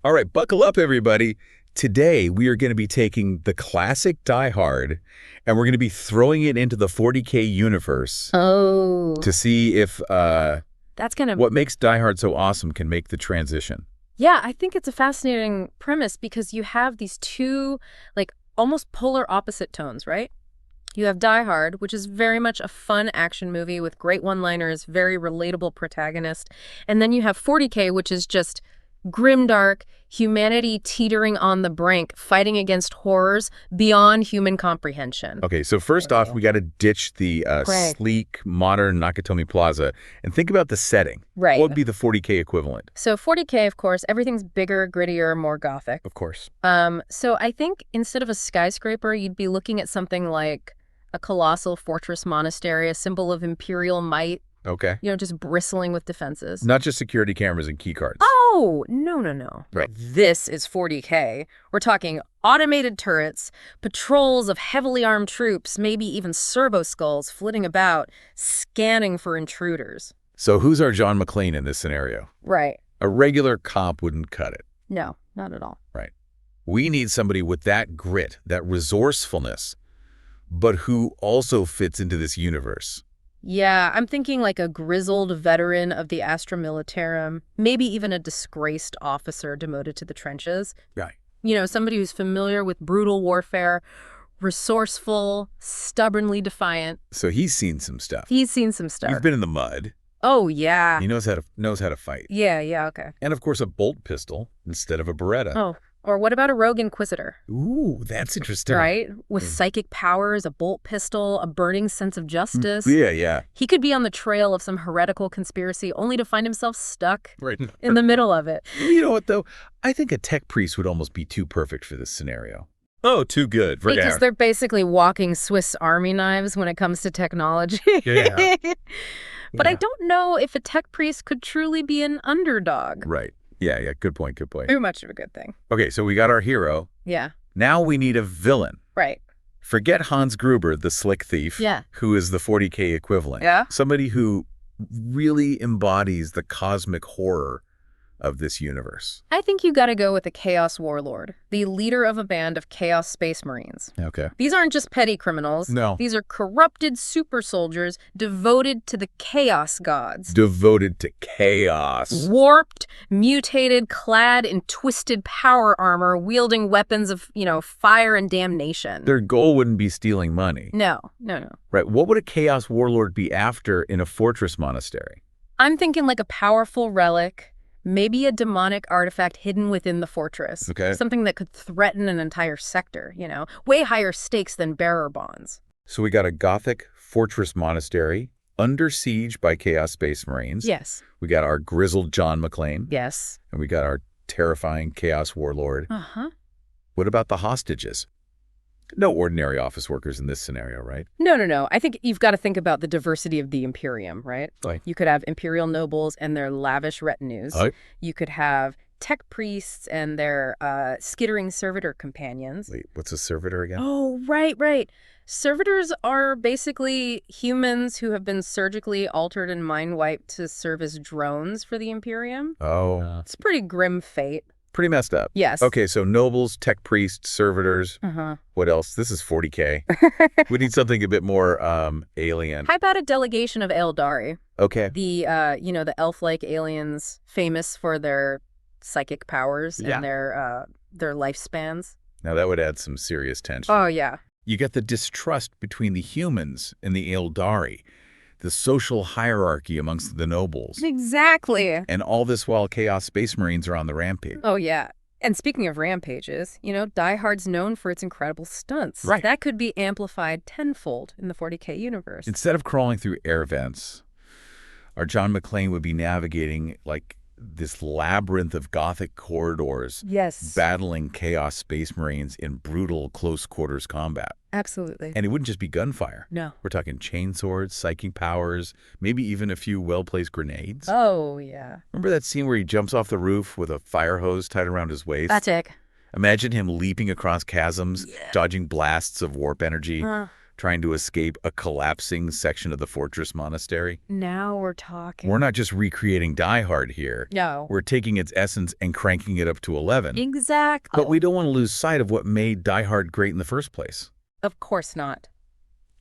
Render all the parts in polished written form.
All right, buckle up, everybody. Today, we are going to be taking the classic Die Hard, and we're going to be throwing it into the 40K universe Oh, to see if that's kind of, what makes Die Hard so awesome can make the transition. yeah, I think it's a fascinating premise because you have these two, like, almost polar opposite tones, right? You have Die Hard, which is very much a fun action movie with great one-liners, very relatable protagonist. And then you have 40K, which is just grimdark, humanity teetering on the brink, fighting against horrors beyond human comprehension. Okay, so first off, we got to ditch the Right. sleek, modern Nakatomi Plaza and think about the setting. Right. What would be the 40K equivalent? So 40K, of course, everything's bigger, grittier, more gothic. Of course. So I think instead of a skyscraper, you'd be looking at something like a colossal fortress monastery, a symbol of imperial might, Okay. just bristling with defenses. Not just security cameras and key cards. Oh, no. Right. This is 40K. We're talking automated turrets, patrols of heavily armed troops, maybe even servo skulls flitting about, scanning for intruders. So who's our John McClane in this scenario? Right. A regular cop wouldn't cut it. No, not at all. Right. We need somebody with that grit, that resourcefulness, but who also fits into this universe. Yeah, I'm thinking like a grizzled veteran of the Astra Militarum, maybe even a disgraced officer demoted to the trenches. Right. Somebody who's familiar with brutal warfare, resourceful, stubbornly defiant. So he's seen some stuff. He's seen some stuff. He's been in the mud. Oh, yeah. He knows how to fight. Yeah, okay. And of course, a bolt pistol instead of a Beretta. Oh, or what about a rogue Inquisitor? Ooh, that's interesting. Right? With psychic powers, a bolt pistol, a burning sense of justice. Yeah. He could be on the trail of some heretical conspiracy only to find himself stuck Right. in the middle of it. You know what, though? I think a tech priest would almost be too perfect for this scenario. Oh, too good. Because they're basically walking Swiss Army knives when it comes to technology. Yeah. But I don't know if a tech priest could truly be an underdog. Right. Yeah. Good point. Too much of a good thing. Okay, so we got our hero. Yeah. Now we need a villain. Right. Forget Hans Gruber, the slick thief, Yeah. who is the 40K equivalent. Yeah. Somebody who really embodies the cosmic horror of this universe. I think you gotta go with the Chaos Warlord, the leader of a band of Chaos Space Marines. Okay. These aren't just petty criminals. No. These are corrupted super soldiers devoted to the Chaos gods. Devoted to chaos. Warped, mutated, clad in twisted power armor, wielding weapons of, fire and damnation. Their goal wouldn't be stealing money. No. Right. What would a chaos warlord be after in a fortress monastery? I'm thinking like a powerful relic, maybe a demonic artifact hidden within the fortress. Okay. Something that could threaten an entire sector, way higher stakes than bearer bonds. So we got a gothic fortress monastery under siege by Chaos Space Marines. Yes. We got our grizzled John McClane. Yes. And we got our terrifying chaos warlord. Uh-huh. What about the hostages? No ordinary office workers in this scenario, right? No. I think you've got to think about the diversity of the Imperium, right? Right. You could have Imperial nobles and their lavish retinues. Right. You could have tech priests and their skittering servitor companions. Wait, what's a servitor again? Oh, right. Servitors are basically humans who have been surgically altered and mind-wiped to serve as drones for the Imperium. Oh. It's a pretty grim fate. Pretty messed up. Yes. Okay, so nobles, tech priests, servitors. Uh-huh. What else? This is 40K. We need something a bit more alien. How about a delegation of Eldari? Okay. The elf-like aliens famous for their psychic powers Yeah. and their lifespans. Now that would add some serious tension. Oh, yeah. You get the distrust between the humans and the Eldari, the social hierarchy amongst the nobles. Exactly. And all this while Chaos Space Marines are on the rampage. Oh, yeah. And speaking of rampages, Die Hard's known for its incredible stunts. Right. That could be amplified tenfold in the 40K universe. Instead of crawling through air vents, our John McClane would be navigating like this labyrinth of gothic corridors, Yes. battling Chaos Space Marines in brutal close quarters combat. Absolutely. And it wouldn't just be gunfire. No. We're talking chainswords, psychic powers, maybe even a few well-placed grenades. Oh, yeah. Remember that scene where he jumps off the roof with a fire hose tied around his waist? That's it. Imagine him leaping across chasms, dodging blasts of warp energy, trying to escape a collapsing section of the fortress monastery. Now we're talking. We're not just recreating Die Hard here. No. We're taking its essence and cranking it up to 11. Exactly. But we don't want to lose sight of what made Die Hard great in the first place. Of course not.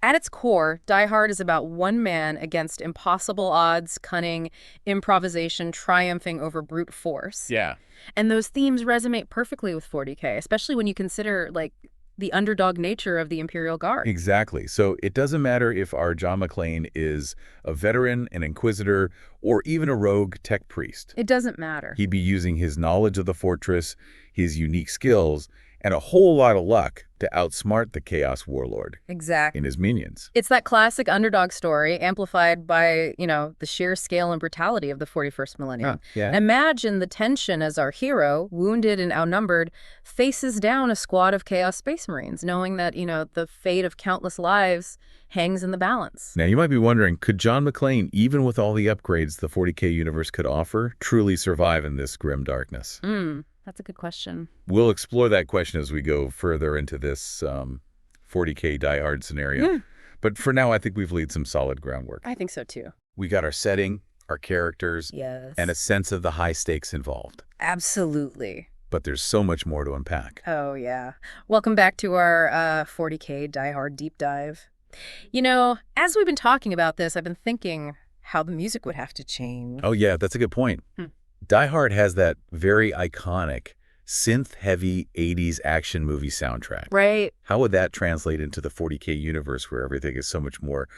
At its core, Die Hard is about one man against impossible odds, cunning, improvisation, triumphing over brute force. Yeah. And those themes resonate perfectly with 40K, especially when you consider, like, the underdog nature of the Imperial Guard. Exactly. So it doesn't matter if our John McClane is a veteran, an Inquisitor, or even a rogue tech priest. It doesn't matter. He'd be using his knowledge of the fortress, his unique skills, and a whole lot of luck to outsmart the Chaos Warlord Exactly. and his minions. It's that classic underdog story amplified by, the sheer scale and brutality of the 41st millennium. Yeah. Imagine the tension as our hero, wounded and outnumbered, faces down a squad of Chaos Space Marines, knowing that, the fate of countless lives hangs in the balance. Now, you might be wondering, could John McClane, even with all the upgrades the 40K universe could offer, truly survive in this grim darkness? That's a good question. We'll explore that question as we go further into this 40K Die Hard scenario. But for now, I think we've laid some solid groundwork. I think so, too. We got our setting, our characters, Yes. and a sense of the high stakes involved. Absolutely. But there's so much more to unpack. Oh, yeah. Welcome back to our 40K Die Hard deep dive. As we've been talking about this, I've been thinking how the music would have to change. Oh, yeah, that's a good point. Die Hard has that very iconic, synth-heavy 80s action movie soundtrack. Right. How would that translate into the 40K universe where everything is so much more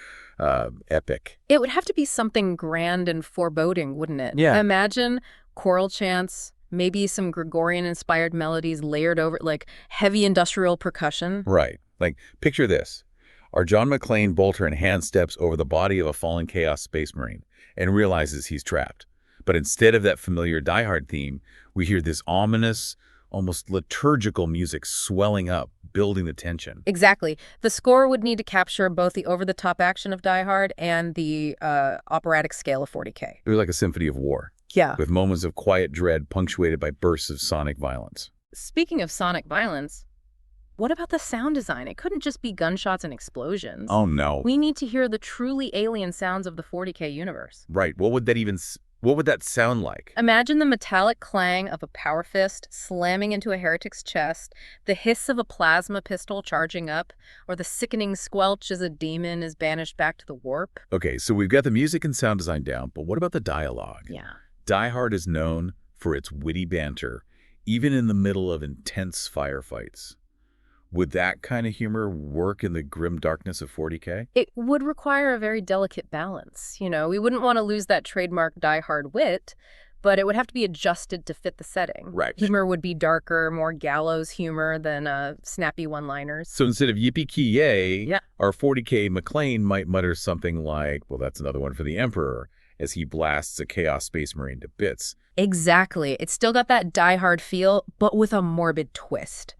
epic? It would have to be something grand and foreboding, wouldn't it? Yeah. Imagine choral chants, maybe some Gregorian-inspired melodies layered over, like heavy industrial percussion. Right. Like, picture this. Our John McClane bolter and hand steps over the body of a fallen Chaos Space Marine and realizes he's trapped. But instead of that familiar Die Hard theme, we hear this ominous, almost liturgical music swelling up, building the tension. Exactly. The score would need to capture both the over-the-top action of Die Hard and the operatic scale of 40K. It was like a symphony of war, Yeah. with moments of quiet dread punctuated by bursts of sonic violence. Speaking of sonic violence, what about the sound design? It couldn't just be gunshots and explosions. Oh, no. We need to hear the truly alien sounds of the 40K universe. Right. What would that sound like? Imagine the metallic clang of a power fist slamming into a heretic's chest, the hiss of a plasma pistol charging up, or the sickening squelch as a demon is banished back to the warp. Okay, so we've got the music and sound design down, but what about the dialogue? Yeah. Die Hard is known for its witty banter, even in the middle of intense firefights. Would that kind of humor work in the grim darkness of 40K? It would require a very delicate balance. We wouldn't want to lose that trademark Die Hard wit, but it would have to be adjusted to fit the setting. Right. Humor would be darker, more gallows humor than snappy one-liners. So instead of yippee-ki-yay, Yeah. our 40K McClane might mutter something like, well, that's another one for the Emperor, as he blasts a Chaos Space Marine to bits. Exactly. It's still got that Die Hard feel, but with a morbid twist.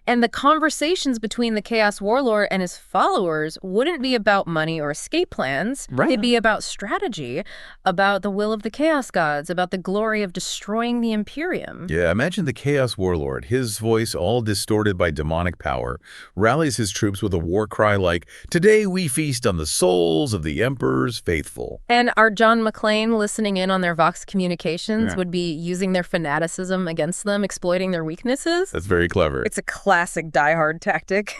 And the conversations between the Chaos Warlord and his followers wouldn't be about money or escape plans. Right. They'd be about strategy, about the will of the Chaos Gods, about the glory of destroying the Imperium. Yeah, imagine the Chaos Warlord, his voice all distorted by demonic power, rallies his troops with a war cry like, "Today we feast on the souls of the Emperor's faithful." And our John McClane listening in on their Vox communications would be using their fanaticism against them, exploiting their weaknesses. That's very clever. It's a classic Die Hard tactic.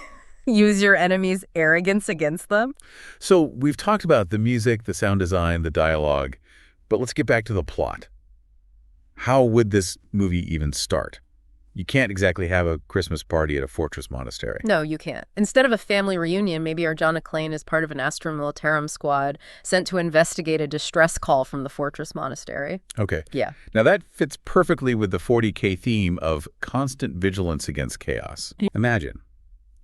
Use your enemy's arrogance against them. So we've talked about the music, the sound design, the dialogue, but let's get back to the plot. How would this movie even start? You can't exactly have a Christmas party at a fortress monastery. No, you can't. Instead of a family reunion, maybe our John McClane is part of an Astra Militarum squad sent to investigate a distress call from the fortress monastery. Okay. Yeah. Now that fits perfectly with the 40K theme of constant vigilance against chaos. Imagine,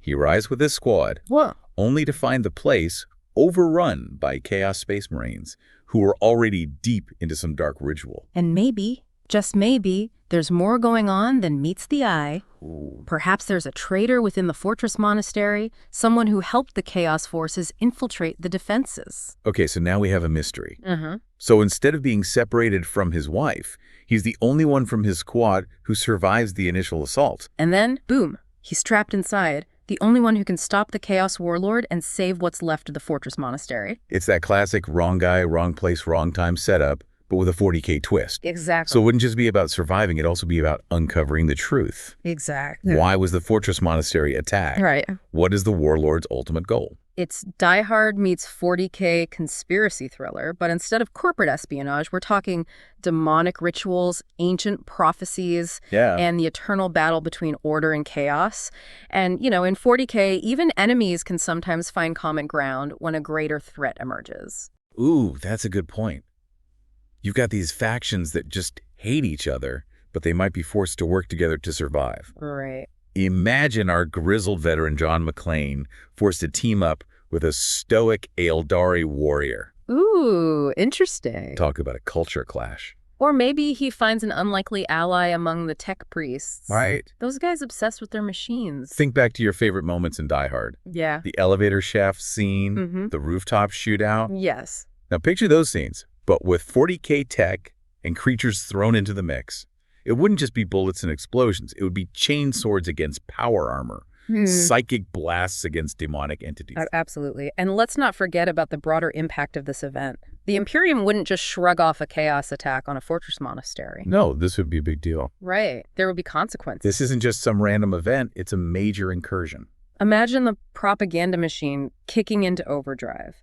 he arrives with his squad, What? only to find the place overrun by Chaos Space Marines who are already deep into some dark ritual. And maybe, just maybe, there's more going on than meets the eye. Ooh. Perhaps there's a traitor within the fortress monastery, someone who helped the Chaos forces infiltrate the defenses. Okay, so now we have a mystery. Mm-hmm. So instead of being separated from his wife, he's the only one from his squad who survives the initial assault. And then, boom, he's trapped inside, the only one who can stop the Chaos Warlord and save what's left of the Fortress Monastery. It's that classic wrong guy, wrong place, wrong time setup, but with a 40K twist. Exactly. So it wouldn't just be about surviving, it'd also be about uncovering the truth. Exactly. Why was the Fortress Monastery attacked? Right. What is the Warlord's ultimate goal? It's Die Hard meets 40K conspiracy thriller, but instead of corporate espionage, we're talking demonic rituals, ancient prophecies, and the eternal battle between order and chaos. And, in 40K, even enemies can sometimes find common ground when a greater threat emerges. Ooh, that's a good point. You've got these factions that just hate each other, but they might be forced to work together to survive. Right. Imagine our grizzled veteran John McClane forced to team up with a stoic Eldari warrior. Ooh, interesting. Talk about a culture clash. Or maybe he finds an unlikely ally among the tech priests. Right. Those guys obsessed with their machines. Think back to your favorite moments in Die Hard. Yeah. The elevator shaft scene, the rooftop shootout. Yes. Now picture those scenes, but with 40K tech and creatures thrown into the mix. It wouldn't just be bullets and explosions. It would be chain swords against power armor, psychic blasts against demonic entities. Absolutely. And let's not forget about the broader impact of this event. The Imperium wouldn't just shrug off a chaos attack on a fortress monastery. No, this would be a big deal. Right. There would be consequences. This isn't just some random event. It's a major incursion. Imagine the propaganda machine kicking into overdrive.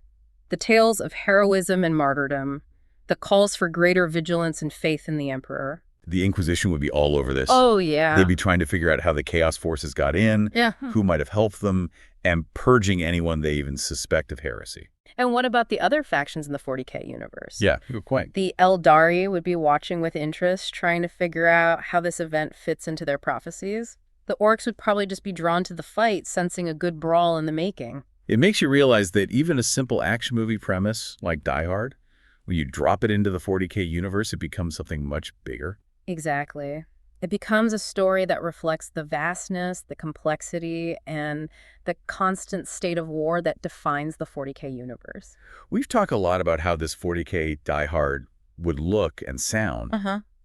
The tales of heroism and martyrdom, the calls for greater vigilance and faith in the Emperor. The Inquisition would be all over this. Oh, yeah. They'd be trying to figure out how the Chaos Forces got in, who might have helped them, and purging anyone they even suspect of heresy. And what about the other factions in the 40K universe? Yeah, good point. The Eldari would be watching with interest, trying to figure out how this event fits into their prophecies. The Orcs would probably just be drawn to the fight, sensing a good brawl in the making. It makes you realize that even a simple action movie premise like Die Hard, when you drop it into the 40K universe, it becomes something much bigger. Exactly. It becomes a story that reflects the vastness, the complexity, and the constant state of war that defines the 40K universe. We've talked a lot about how this 40K Die Hard would look and sound,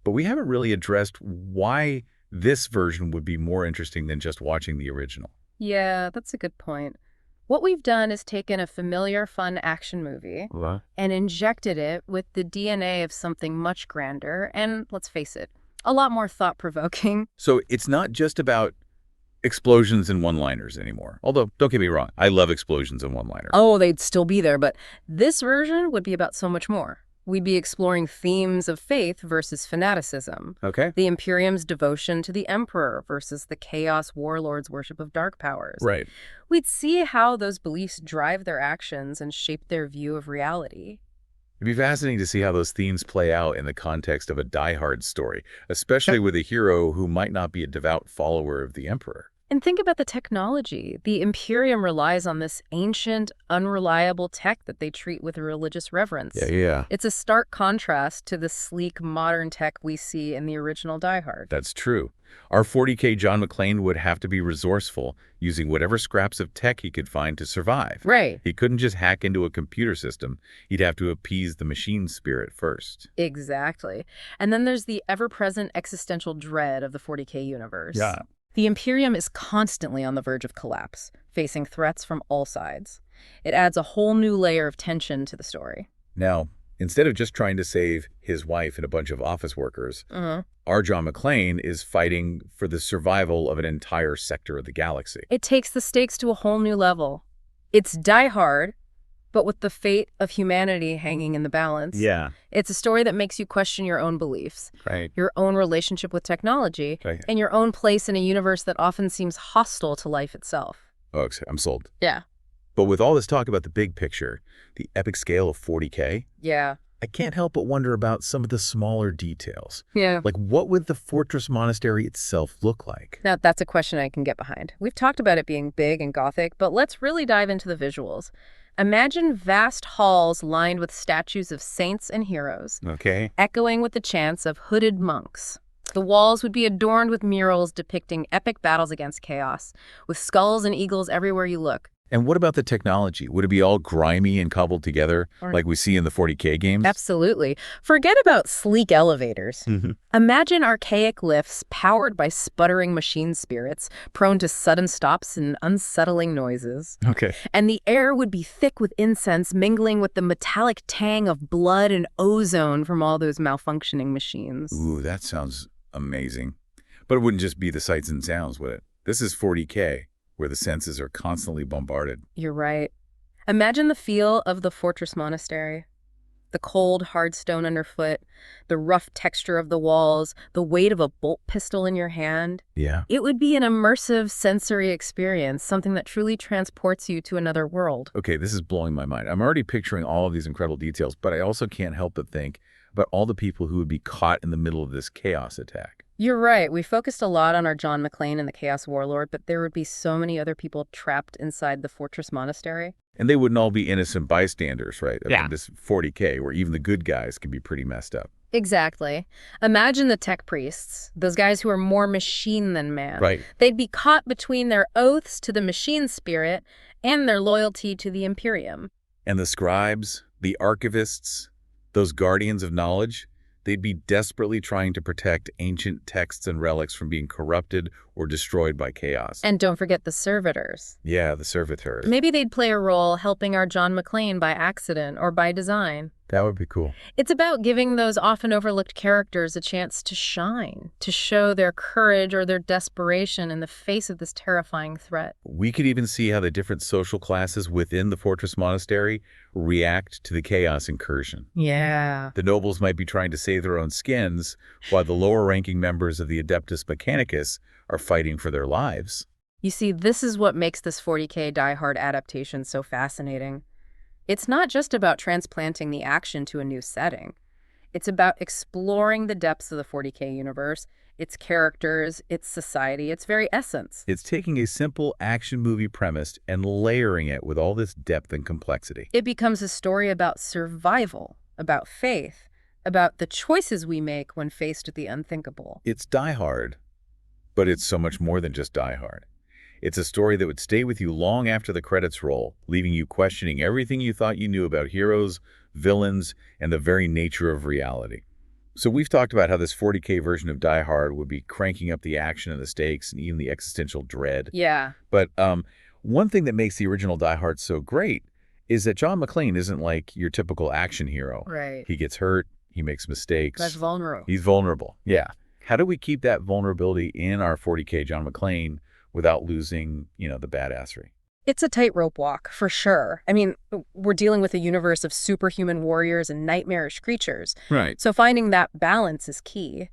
but we haven't really addressed why this version would be more interesting than just watching the original. Yeah, that's a good point. What we've done is taken a familiar, fun action movie and injected it with the DNA of something much grander and, let's face it, a lot more thought-provoking. So it's not just about explosions and one-liners anymore. Although, don't get me wrong, I love explosions and one-liners. Oh, they'd still be there, but this version would be about so much more. We'd be exploring themes of faith versus fanaticism. Okay. The Imperium's devotion to the Emperor versus the Chaos Warlord's worship of dark powers. Right. We'd see how those beliefs drive their actions and shape their view of reality. It'd be fascinating to see how those themes play out in the context of a Die Hard story, especially with a hero who might not be a devout follower of the Emperor. And think about the technology. The Imperium relies on this ancient, unreliable tech that they treat with religious reverence. Yeah. It's a stark contrast to the sleek, modern tech we see in the original Die Hard. That's true. Our 40K John McClane would have to be resourceful, using whatever scraps of tech he could find to survive. Right. He couldn't just hack into a computer system. He'd have to appease the machine spirit first. Exactly. And then there's the ever-present existential dread of the 40K universe. Yeah. The Imperium is constantly on the verge of collapse, facing threats from all sides. It adds a whole new layer of tension to the story. Now, instead of just trying to save his wife and a bunch of office workers, our John McClane is fighting for the survival of an entire sector of the galaxy. It takes the stakes to a whole new level. It's Die Hard, but with the fate of humanity hanging in the balance. Yeah. It's a story that makes you question your own beliefs, Right. your own relationship with technology, Right. and your own place in a universe that often seems hostile to life itself. Oh, I'm sold. Yeah. But with all this talk about the big picture, the epic scale of 40K, Yeah. I can't help but wonder about some of the smaller details. Yeah. Like, what would the Fortress Monastery itself look like? Now, that's a question I can get behind. We've talked about it being big and gothic, but let's really dive into the visuals. Imagine vast halls lined with statues of saints and heroes, Okay. echoing with the chants of hooded monks. The walls would be adorned with murals depicting epic battles against chaos, with skulls and eagles everywhere you look. And what about the technology? Would it be all grimy and cobbled together like we see in the 40K games? Absolutely. Forget about sleek elevators. Mhm. Imagine archaic lifts powered by sputtering machine spirits, prone to sudden stops and unsettling noises. Okay. And the air would be thick with incense, mingling with the metallic tang of blood and ozone from all those malfunctioning machines. Ooh, that sounds amazing. But it wouldn't just be the sights and sounds, would it? This is 40K, where the senses are constantly bombarded. You're right. Imagine the feel of the fortress monastery. The cold, hard stone underfoot, the rough texture of the walls, the weight of a bolt pistol in your hand. Yeah. It would be an immersive sensory experience, something that truly transports you to another world. Okay, this is blowing my mind. I'm already picturing all of these incredible details, but I also can't help but think about all the people who would be caught in the middle of this chaos attack. You're right. We focused a lot on our John McClane and the Chaos Warlord, but there would be so many other people trapped inside the fortress monastery. And they wouldn't all be innocent bystanders, right? I Yeah. mean, this 40K, where even the good guys can be pretty messed up. Exactly. Imagine the tech priests, those guys who are more machine than man. Right. They'd be caught between their oaths to the machine spirit and their loyalty to the Imperium. And the scribes, the archivists, those guardians of knowledge, they'd be desperately trying to protect ancient texts and relics from being corrupted or destroyed by chaos. And don't forget the servitors. Yeah, the servitors. Maybe they'd play a role helping our John McClane by accident or by design. That would be cool. It's about giving those often overlooked characters a chance to shine, to show their courage or their desperation in the face of this terrifying threat. We could even see how the different social classes within the fortress monastery react to the chaos incursion. Yeah. The nobles might be trying to save their own skins, while the lower-ranking members of the Adeptus Mechanicus are fighting for their lives. You see, this is what makes this 40K Die Hard adaptation so fascinating. It's not just about transplanting the action to a new setting. It's about exploring the depths of the 40K universe, its characters, its society, its very essence. It's taking a simple action movie premise and layering it with all this depth and complexity. It becomes a story about survival, about faith, about the choices we make when faced with the unthinkable. It's Die Hard, but it's so much more than just Die Hard. It's a story that would stay with you long after the credits roll, leaving you questioning everything you thought you knew about heroes, villains, and the very nature of reality. So we've talked about how this 40K version of Die Hard would be cranking up the action and the stakes and even the existential dread. Yeah. But one thing that makes the original Die Hard so great is that John McClane isn't like your typical action hero. Right. He gets hurt, he makes mistakes. That's vulnerable. He's vulnerable. Yeah. How do we keep that vulnerability in our 40K John McClane without losing, the badassery? It's a tightrope walk, for sure. I mean, we're dealing with a universe of superhuman warriors and nightmarish creatures. Right. So finding that balance is key.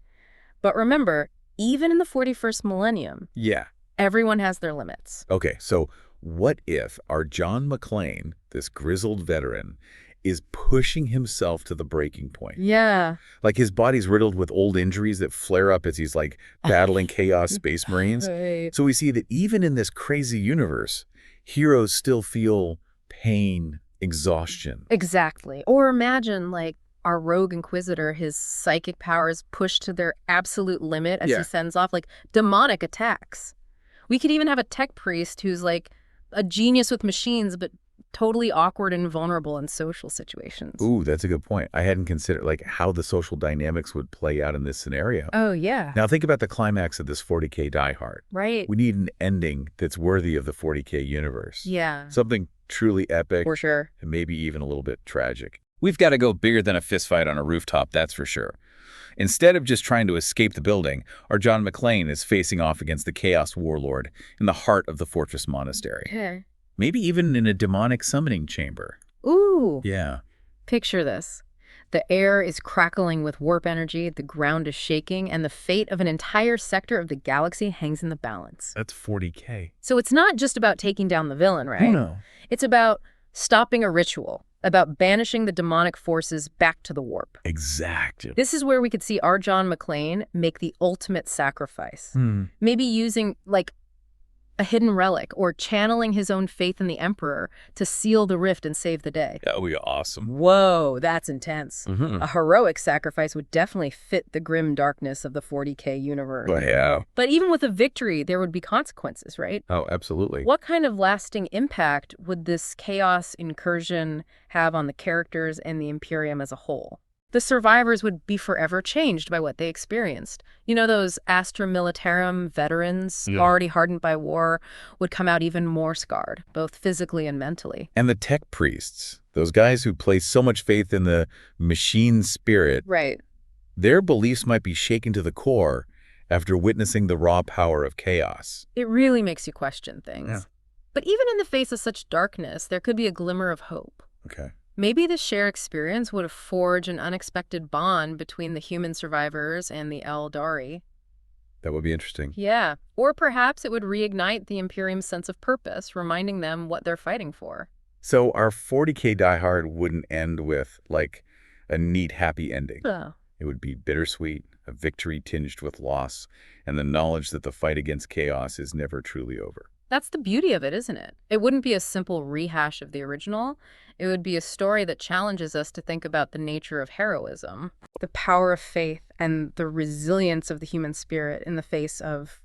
But remember, even in the 41st millennium, Yeah. everyone has their limits. Okay, so what if our John McClane, this grizzled veteran, is pushing himself to the breaking point? Yeah. Like his body's riddled with old injuries that flare up as he's like battling chaos space marines. Right. So we see that even in this crazy universe, heroes still feel pain, exhaustion. Exactly. Or imagine, like, our rogue Inquisitor, his psychic powers pushed to their absolute limit as Yeah. he sends off, like, demonic attacks. We could even have a tech priest who's, like, a genius with machines, but totally awkward and vulnerable in social situations. Ooh, that's a good point. I hadn't considered like how the social dynamics would play out in this scenario. Oh, yeah. Now think about the climax of this 40K Die Hard. Right. We need an ending that's worthy of the 40K universe. Yeah. Something truly epic For sure. and maybe even a little bit tragic. We've got to go bigger than a fistfight on a rooftop, that's for sure. Instead of just trying to escape the building, our John McClane is facing off against the Chaos Warlord in the heart of the Fortress Monastery. Okay. Maybe even in a demonic summoning chamber. Ooh. Yeah. Picture this. The air is crackling with warp energy, the ground is shaking, and the fate of an entire sector of the galaxy hangs in the balance. That's 40K. So it's not just about taking down the villain, right? No. It's about stopping a ritual, about banishing the demonic forces back to the warp. Exactly. This is where we could see our John McClane make the ultimate sacrifice. Maybe using, like, a hidden relic, or channeling his own faith in the Emperor to seal the rift and save the day. That would be awesome. Whoa, that's intense. Mm-hmm. A heroic sacrifice would definitely fit the grim darkness of the 40K universe. Well, yeah. But even with a victory, there would be consequences, right? Oh, absolutely. What kind of lasting impact would this chaos incursion have on the characters and the Imperium as a whole? The survivors would be forever changed by what they experienced. You know, those Astra Militarum veterans, already hardened by war, would come out even more scarred, both physically and mentally. And the tech priests, those guys who place so much faith in the machine spirit, Right. their beliefs might be shaken to the core after witnessing the raw power of chaos. It really makes you question things. Yeah. But even in the face of such darkness, there could be a glimmer of hope. Okay. Maybe the shared experience would forge an unexpected bond between the human survivors and the Eldari. That would be interesting. Yeah. Or perhaps it would reignite the Imperium's sense of purpose, reminding them what they're fighting for. So our 40K diehard wouldn't end with, like, a neat, happy ending. Oh. It would be bittersweet, a victory tinged with loss, and the knowledge that the fight against chaos is never truly over. That's the beauty of it, isn't it? It wouldn't be a simple rehash of the original. It would be a story that challenges us to think about the nature of heroism, the power of faith, and the resilience of the human spirit in the face of,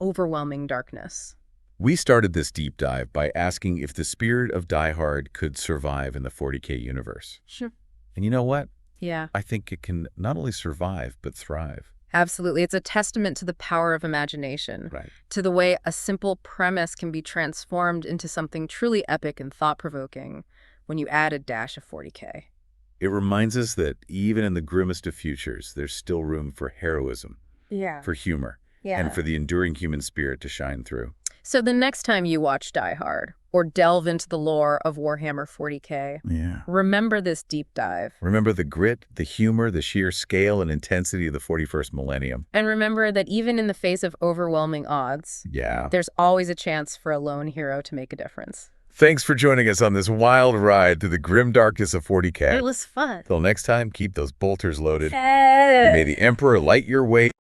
overwhelming darkness. We started this deep dive by asking if the spirit of Die Hard could survive in the 40K universe. Sure. And you know what? Yeah. I think it can not only survive, but thrive. Absolutely. It's a testament to the power of imagination, Right. to the way a simple premise can be transformed into something truly epic and thought-provoking when you add a dash of 40K. It reminds us that even in the grimmest of futures, there's still room for heroism, Yeah. for humor, Yeah. and for the enduring human spirit to shine through. So the next time you watch Die Hard or delve into the lore of Warhammer 40K, Yeah. remember this deep dive. Remember the grit, the humor, the sheer scale and intensity of the 41st millennium. And remember that even in the face of overwhelming odds, Yeah. there's always a chance for a lone hero to make a difference. Thanks for joining us on this wild ride through the grim darkness of 40K. It was fun. Till next time, keep those bolters loaded. May the Emperor light your way.